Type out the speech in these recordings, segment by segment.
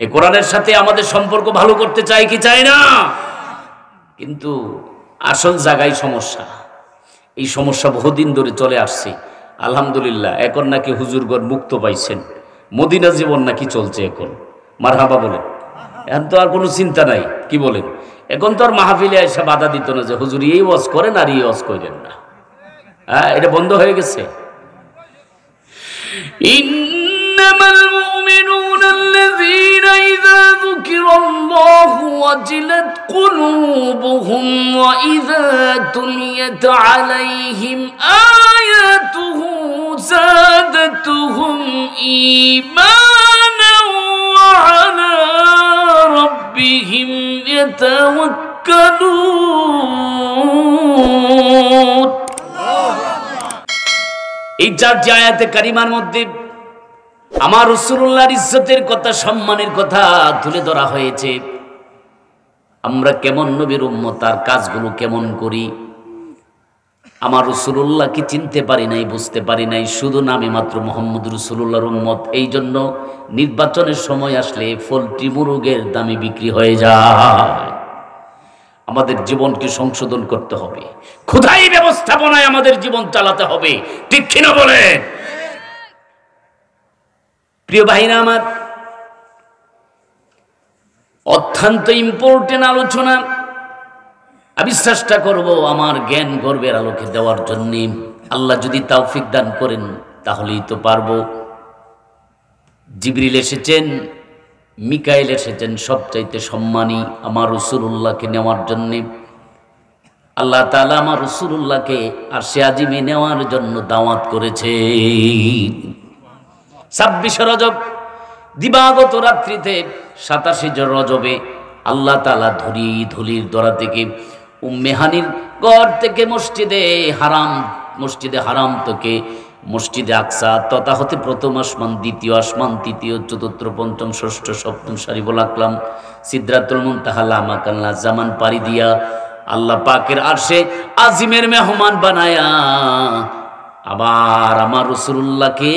এই কোরআনের সাথে আমাদের সম্পর্ক ভালো করতে চাই কি চাই না, কিন্তু আসল জায়গায় সমস্যা। এই সমস্যা বহুদিন ধরে চলে আসছে। আলহামদুলিল্লাহ এখন নাকি হুজুরগণ মুক্ত পাইছেন, মদিনা জীবন নাকি চলছে এখন। মারহাবা বলেন। এখন তো আর কোনো চিন্তা নাই, কি বলেন? এখন তো আর মাহফিলে এসে বাধা দিত না যে হুজুর এই ওয়াজ করেন আর এই ওয়াজ করেন না। হ্যাঁ, এটা বন্ধ হয়ে গেছে। ইন্নামাল মুমিনুনা আল্লাযীনা ইযা যুকিরাল্লাহু ওয়াজিলাত কুলুবুহুম ওয়া ইযা তুলিয়াত আলাইহিম আয়াতুহু যাদাতুহুম ঈমানান ওয়া আলা রাব্বিহিম ইয়াতাওয়াক্কালুন। এই চারটি আয়াতে কারিমার মধ্যে আমার রাসূলুল্লাহর ইজ্জতের কথা, সম্মানের কথা তুলে ধরা হয়েছে। আমরা কেমন নবীর উম্মত, তার কাজগুলো কেমন করি। আমার রাসূলুল্লাহকে চিনতে পারি নাই, বুঝতে পারি নাই, শুধু নামে মাত্র মুহাম্মদ রাসূলুল্লাহর উম্মত। এই জন্য নির্বাচনের সময় আসলে পোল্ট্রি মুরগের দামে বিক্রি হয়ে যায়। আমাদের জীবনকে সংশোধন করতে হবে, খোদাই ব্যবস্থাপনায় আমাদের জীবন চালাতে হবে, ঠিক কিনা বলেন? প্রিয় ভাইরা আমার, অত্যন্ত ইম্পর্টেন্ট আলোচনা। আমি চেষ্টা করব আমার জ্ঞান গর্বের আলোকে দেওয়ার জন্য। আল্লাহ যদি তৌফিক দান করেন তাহলেই তো পারবো। জিবরিল এসেছেন, মিকাইল এসেছেন, সবচাইতে সম্মানী আমার রাসূলুল্লাহকে নেওয়ার জন্য। আল্লাহ তাআলা আমার রাসূলুল্লাহকে আরশে আজিমে নেওয়ার জন্য দাওয়াত করেছে। 26 রজব দিবাগত রাত্রিতে 27 রজবে আল্লাহ তাআলা ধুলির দরা থেকে উম্মে হানির ঘর থেকে মসজিদে হারাম থেকে মসজিদে আকসা তথা হতে প্রথম আসমান, দ্বিতীয় আসমান, তৃতীয়, চতুর্থ, পঞ্চম, ষষ্ঠ, সপ্তম সারিবুল আকলাম, সিদরাতুল মুনতাহা, লামাকান্লা জামান পাড়ি দিয়া আল্লাহ পাকের আরশে আজিমের মেহমান বানায়া আবার আমার রাসূলুল্লাহকে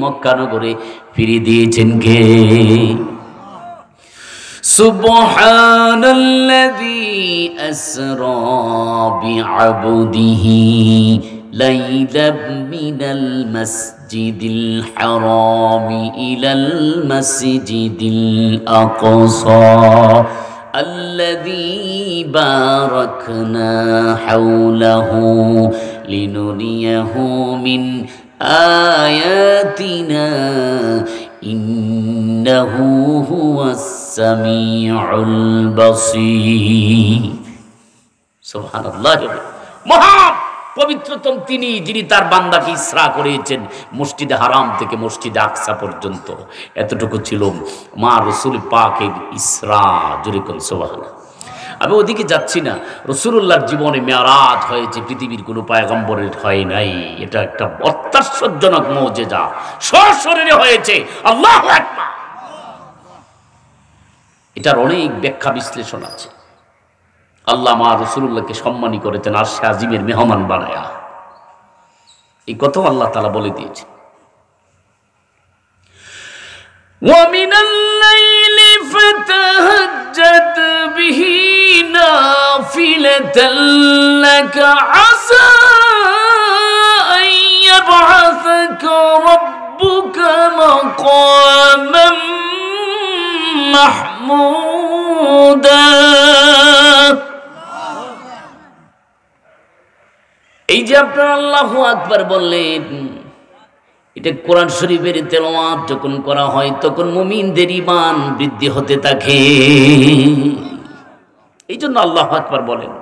মক্কা নগরে ফিরিয়ে দিয়েছেন কে? সুবহানাল্লাযী আসরা বিআবদিহি লাইলাম মিনাল মাসজিদিল হারামি ইলাল মাসজিদিল আকসা الذي باركنا حوله لنريه من آياتنا إنه هو السميع البصير سبحان الله মহা পবিত্রতম তিনি, যিনি তার বান্দাকে ইসরা করেছেন মসজিদে হারাম থেকে মসজিদে আকসা পর্যন্ত। এতটুকু ছিল মা রাসূল পাকের ইসরা। জোরে কোন সুবহানাল্লাহ। আমি ওদিকে যাচ্ছি না। রাসূলুল্লাহর জীবনে মেরাজ হয়েছে, পৃথিবীর কোনো পয়গম্বরের হয় নাই। এটা একটা অত্যাশ্চর্যজনক মুজিজা, সশরীরে হয়েছে। আল্লাহু আকবার। এটার অনেক ব্যাখ্যা বিশ্লেষণ আছে। আল্লাহ মা রাসূলুল্লাহকে সম্মানী করেছেন আরশে আজিমের মেহমান বানায়া। এই কথাও আল্লাহ তাআলা বলে দিয়েছেন। ওয়া মিনাল লাইলি ফাতাহাজ্জাদ বিহি নাফিলাতাল লাকা আসা আন ইয়াবআসাকা রাব্বুকা মাকামান মাহমুদা। এই যে আপনারা আল্লাহু আকবার বললেন, এটা কোরআন শরীফের তেলাওয়াত যখন করা হয় তখন মুমিনদের ঈমান বৃদ্ধি হতে থাকে। এই জন্য আল্লাহু আকবার বলেন।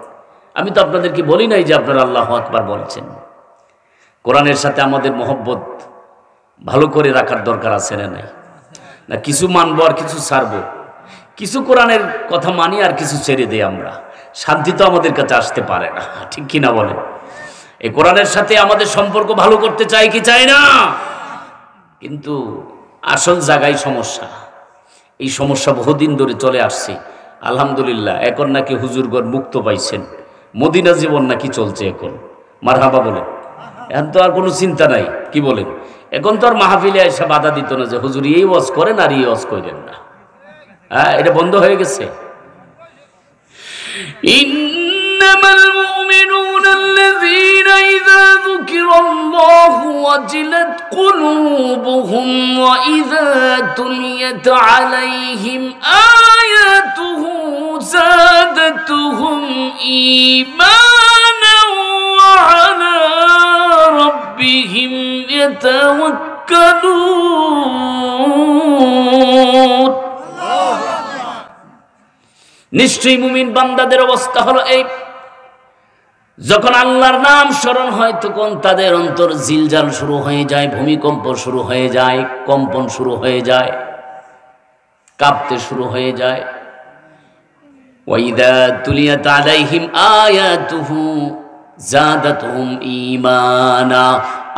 আমি তো আপনাদেরকে বলি নাই যে আপনারা আল্লাহু আকবার বলছেন। কোরআনের সাথে আমাদের মহব্বত ভালো করে রাখার দরকার আছে না নাই? না কিছু মানবো আর কিছু ছাড়বো, কিছু কোরআনের কথা মানি আর কিছু ছেড়ে দেই আমরা। শান্তি তো আমাদের কাছে আসতে পারে না, ঠিক কিনা বলেন? এই কোরআনের সাথে আমাদের সম্পর্ক ভালো করতে চাই কি চাই না, কিন্তু আসল জায়গায় সমস্যা। এই সমস্যা বহুদিন ধরে চলে আসছে। আলহামদুলিল্লাহ এখন নাকি হুজুরগণ মুক্ত পাইছেন, মদিনা জীবন নাকি চলছে এখন। মারহাবা বলেন। এখন তো আর কোনো চিন্তা নাই, কি বলেন? এখন তো আর মাহফিলে এসে বাধা দিত না যে হুজুর এই ওয়াজ করেন আর এই ওয়াজ করেন না। এটা বন্ধ হয়ে গেছে। ইন্নামাল মুমিনুনা আল্লাযীনা ইযা যুকিরাল্লাহু ওয়াজিলাত কুলুবুহুম ওয়া ইযা তুলিয়াত আলাইহিম আয়াতুহু যাদাতুহুম ঈমানান ওয়া আলা রাব্বিহিম ইয়াতাওয়াক্কালুন। নিশ্চয়ই মুমিন বান্দাদের অবস্থা হলো এই, যখন আল্লাহর নাম স্মরণ হয় তখন তাদের অন্তর জিলজাল শুরু হয়ে যায়, ভূমিকম্প শুরু হয়ে যায়, কম্পন শুরু হয়ে যায়, কাঁপতে শুরু হয়ে যায়। ওয়াইদা তুলিয়াত আলাইহিম আয়াতুহু যাদাতুহুম ঈমানা,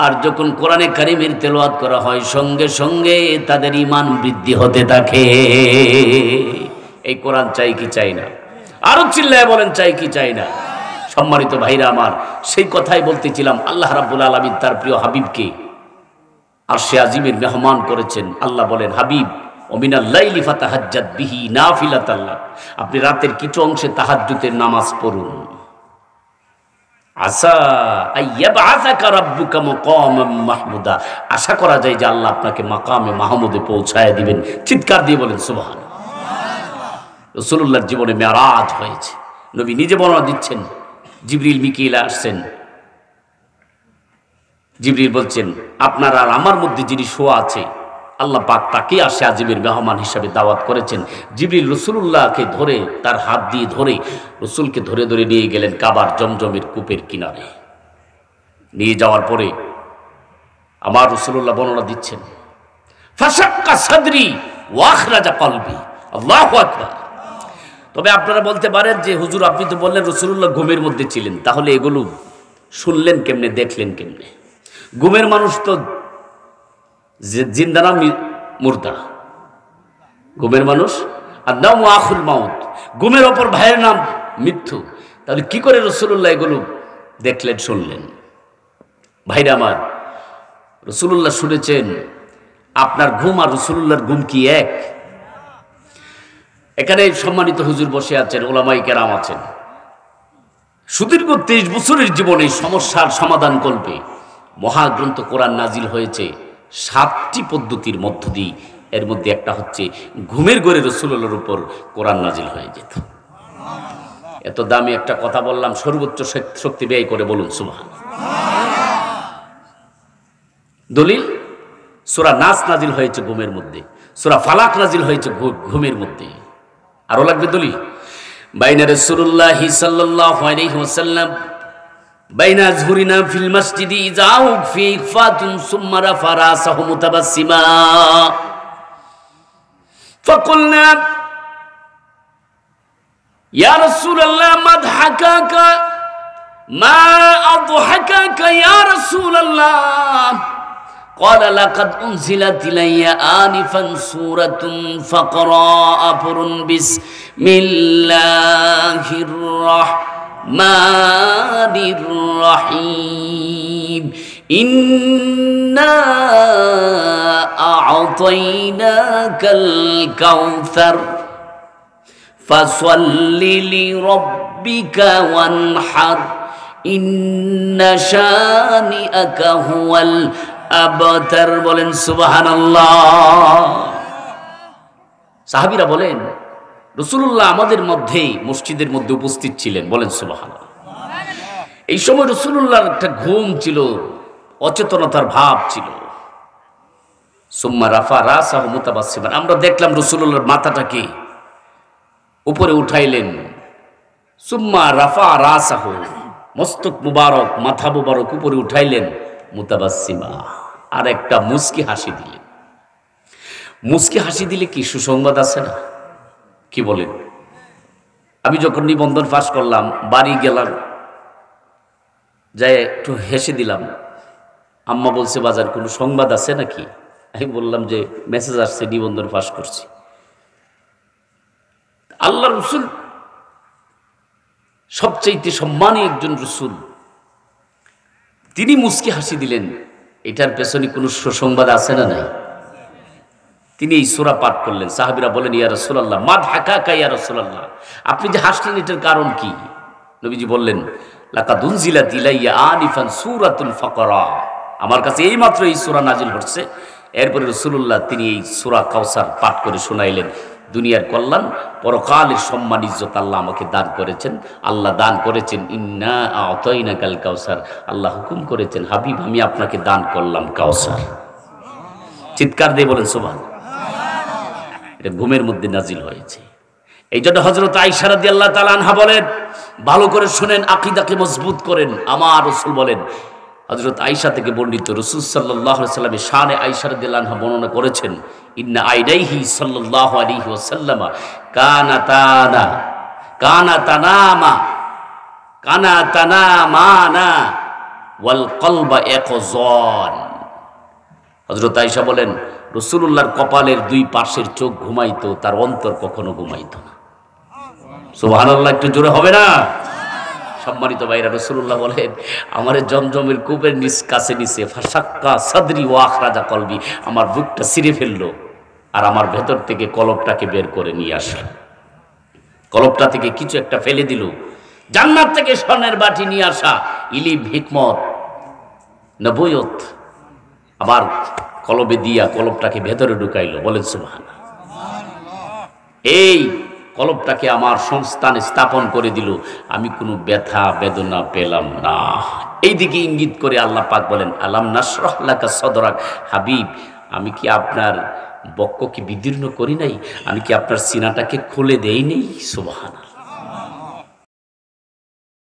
আর যখন কোরআনে কারীমের তেলাওয়াত করা হয় সঙ্গে সঙ্গে তাদের ঈমান বৃদ্ধি হতে থাকে। এই কোরআন চাই কি চাই না? আরো চিল্লায় বলেন চাই কি চাই না? সম্মানিত ভাইরা আমার, সেই কথাই বলতেছিলাম। আল্লাহ রাব্বুল আলামিন তার প্রিয় হাবিবকে আরশে আজিমের মেহমান করেছেন। আল্লাহ বলেন, হাবিব ওমিনাল লাইলি ফাতাহাজ্জাদ বিহি নাফিলাতাল লাক, আপনি রাতের কিছু অংশে তাহাজ্জুদের নামাজ পড়ুন। আসা আইয়াবআসাকা রাব্বুকা মাকামান মাহমুদা, আশা করা যায় যে আল্লাহ আপনাকে মাকামে মাহমুদে পৌঁছায় দিবেন। চিৎকার দিয়ে বলেন সুবহানাল্লাহ। রাসূলুল্লাহর জীবনে মেরাজ হয়েছে, নবী নিজে বর্ণনা দিচ্ছেন। জিবরিল মিকাইল আসছেন, জিবরিল বলছেন, আপনার আর আমার মধ্যে যিনি শোয়া আছে আল্লাহ পাক তাকে আরশে আজিমের মেহমান হিসাবে দাওয়াত করেছেন। জিবরিল রাসূলুল্লাহকে ধরে, তার হাত দিয়ে ধরে রাসূলকে ধরে ধরে নিয়ে গেলেন কাবার জমজমের কূপের কিনারে। নিয়ে যাওয়ার পরে আমার রাসূলুল্লাহ বর্ণনা দিচ্ছেন, ফাশাক্কা সাদরি ওয়া আখরাজা কলবি, আল্লাহু আকবার। তবে আপনারা বলতে পারেন যে হুজুর আপনি তো বললেন রাসূলুল্লাহ ঘুমের মধ্যে ছিলেন, তাহলে এগুলো শুনলেন কেমনে, দেখলেন কেমনে? ঘুমের মানুষ তো জিন্দা না মুর্দা? ঘুমের মানুষ আর নাম আখুল মাউত, ঘুমের ওপর ভাইয়ের নাম মৃত্যু। তাহলে কি করে রাসূলুল্লাহ এগুলো দেখলেন, শুনলেন? ভাইরা আমার, রাসূলুল্লাহ শুনেছেন। আপনার ঘুম আর রাসূলুল্লাহর ঘুম কি এক? এখানে সম্মানিত হুজুর বসে আছেন, ওলামাই কেরাম আছেন। সুদীর্ঘ 23 বছরের জীবনে সমস্যার সমাধান কল্পে মহাগ্রন্থ কোরআন নাজিল হয়েছে 7টি পদ্ধতির মধ্য দিয়ে। এর মধ্যে একটা হচ্ছে ঘুমের ঘরে রাসূলুল্লাহর উপর কোরআন নাজিল হয়ে যেত। এত দামি একটা কথা বললাম, সর্বোচ্চ শক্তি ব্যয় করে বলুন সুবহানাল্লাহ। দলিল, সূরা নাস নাজিল হয়েছে ঘুমের মধ্যে, সূরা ফালাক নাজিল হয়েছে ঘুমের মধ্যে। আরো লাগবে দলিল। বাইনা রাসূলুল্লাহ সাল্লাল্লাহু আলাইহি ওয়াসাল্লাম বাইনা যুহরিনা ফিল মসজিদি যাও ফি ইখফাতুন সুম্মা রাফা রাসাহু মুতাবাসসিমা ফাকুলনা ইয়া রাসূলুল্লাহ মাদহাকাকা মা আদহাকাকা ইয়া রাসূলুল্লাহ। قال لقد أنزلت إلي آنفا سورة فقرأ بسم الله الرحمن الرحيم إنا أعطيناك الكوثر فصل لربك وانحر إن شانئك هو আবতার। বলেন সুবহানাল্লাহ। সাহাবীরা বলেন রাসূলুল্লাহ আমাদের মধ্যে মসজিদের মধ্যে উপস্থিত ছিলেন। বলেন সুবহানাল্লাহ। এই সময় রাসূলুল্লাহর একটা ঘুম ছিল, অচেতনতার ভাব ছিল। সুম্মা রাফা রাসাহু মুতাবাসসিমান, আমরা দেখলাম রাসূলুল্লাহর মাথাটাকে উপরে উঠাইলেন। সুম্মা রাফা রাসাহু, মস্তক মুবারক, মাথা মুবারক উপরে উঠাইলেন। মুতাবাসসিমা, আর একটা মুস্কি হাসি দিলেন। মুস্কি হাসি দিলে কি সুসংবাদ আছে না? কি বলেন? আমি যখন নিবন্ধন পাস করলাম, বাড়ি গেলাম, যাই একটু হেসে দিলাম। আম্মা বলছে, বাজার কোনো সংবাদ আছে নাকি? আমি বললাম যে মেসেজ আসছে, নিবন্ধন পাস করছি। আল্লাহ রসুল সবচাইতে সম্মানী একজন রসুল, তিনি মুস্কি হাসি দিলেন। এটার পেছনে কোনো সুসংবাদ আছে না নাই? তিনি এই সূরা পাঠ করলেন। সাহাবীরা বলেন, ইয়া রাসূলুল্লাহ মা হাকাকা ইয়া রাসূলুল্লাহ, আপনি যে হাসলেন এটার কারণ কি? নবীজি বললেন, লাকাদ উনজিলাত ইলাইয়া আনিফান সূরাতুল ফাকরা, আমার কাছে এইমাত্র এই সূরা নাজিল হচ্ছে। এরপরে রাসূলুল্লাহ তিনি এই সূরা কাউসার পাঠ করে শোনাইলেন। দুনিয়ার কল্যাণ, পরকালের সম্মান ইজ্জত আল্লাহ আমাকে দান করেছেন। আল্লাহ দান করেছেন ইন্না আ'তাইনাকাল কাউসার, আল্লাহ হুকুম করেছেন হাবিব আমি আপনাকে দান করলাম কাউসার। চিৎকার দিয়ে বলেন সুবহানাল্লাহ। এটা ঘুমের মধ্যে নাজিল হয়েছে। এই জন্য হযরত আয়েশা রাদিয়াল্লাহু তাআলা আনহা বলেন, ভালো করে শুনেন, আকীদাকে মজবুত করেন। আমার রাসূল বলেন, হযরত আয়েশা থেকে বর্ণিত, রাসূল সাল্লাল্লাহু আলাইহি ওয়াসাল্লামের শানে আয়েশা রাদিয়াল্লাহু আনহা বর্ণনা করেছেন, ইন্না আইনাইহি সাল্লাল্লাহু আলাইহি ওয়াসাল্লাম কানাতানামানা ওয়াল কলবা ইয়াকযান। হযরত আয়েশা বলেন, রাসূলুল্লাহর কপালের দুই পাশের চোখ ঘুমাইতো, তার অন্তর কখনো ঘুমাইতো না। সুবহানাল্লাহ, একটু জোরে হবে না? সম্মানিত ভাইরা, রাসূলুল্লাহ বলেন, আমার জমজমের কূপের কাছে নিচে ফাসাক্কা সাদরি ওয়া আখরাজা কলবি, আমার বুকটা ছিঁড়ে ফেললো আর আমার ভেতর থেকে কলবটাকে বের করে নিয়ে আসলো। কলবটা থেকে কিছু একটা ফেলে দিল। জান্নাত থেকে স্বর্ণের বাটি নিয়ে আসা, ইলিম, হিকমত, নবুয়ত আবার কলবে দিয়া কলবটাকে ভেতরে ঢুকাইলো। বলেন সুবহানাল্লাহ। এই কলবটাকে আমার সংস্থানে স্থাপন করে দিল, আমি কোনো ব্যথা বেদনা পেলাম না। এই দিকে ইঙ্গিত করে আল্লাহ পাক বলেন, আলাম নাশরাহ লাকা সদরাক, হাবিব আমি কি আপনার বক্ষকে বিদীর্ণ করি নাই? আমি কি আপনার সিনাটাকে খুলে দেই নাই? সুবহানাল্লাহ।